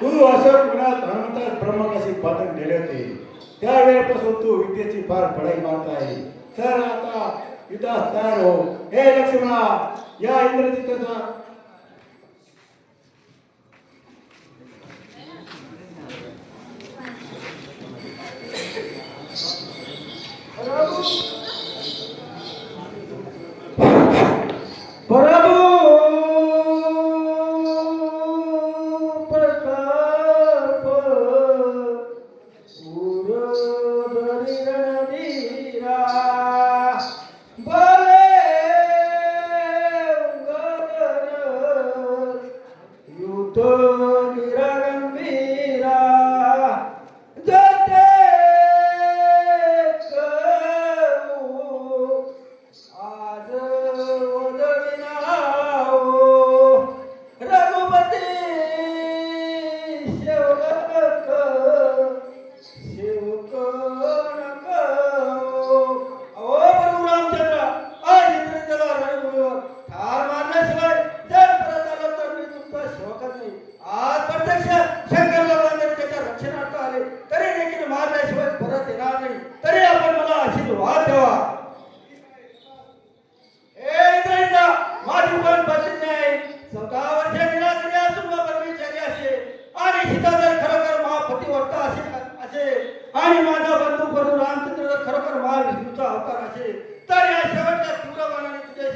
तू असं पुण्यात हनुमंतास ब्रह्मकाशी बांधून नेले होते त्यावेळेपासून तू विद्येची फार पढाई मारत आहे. तर आता युद्धास तयार हो. हे लक्ष्मणा, या इंद्रजिताचा प्रभु प्रताप उरदरी रणधीरा बोले गदर युद्ध गिरा गंभीरा जते करू आज ओदविनाओ रघुपती सेवक सेवक नको ओ प्रभू रामचंद्र आज इंद्रदेवाला रणभूमीवर ठार मारल्याशिवाय जर परत आलो तर मी तुमचा सेवकच नाही आज प्रत्यक्ष शंकर भगवान जरी त्याच्या रक्षणार्थ आले तरी देखील मारल्याशिवाय परत येणार नाही तरी आपण मला आशीर्वाद द्यावा इंद्रजिता माझी पण पत्नी नाही 14 वर्ष निराकरी असून व ब्रह्मचारी असे आणि सीता जर खरोखर महापतिव्रता असे आणि माझा बंधू प्रभू रामचंद्र जर खरोखर महाविष्णूचा अवतार असे तर या शेवटच्या तीव्र बाणाने तुझे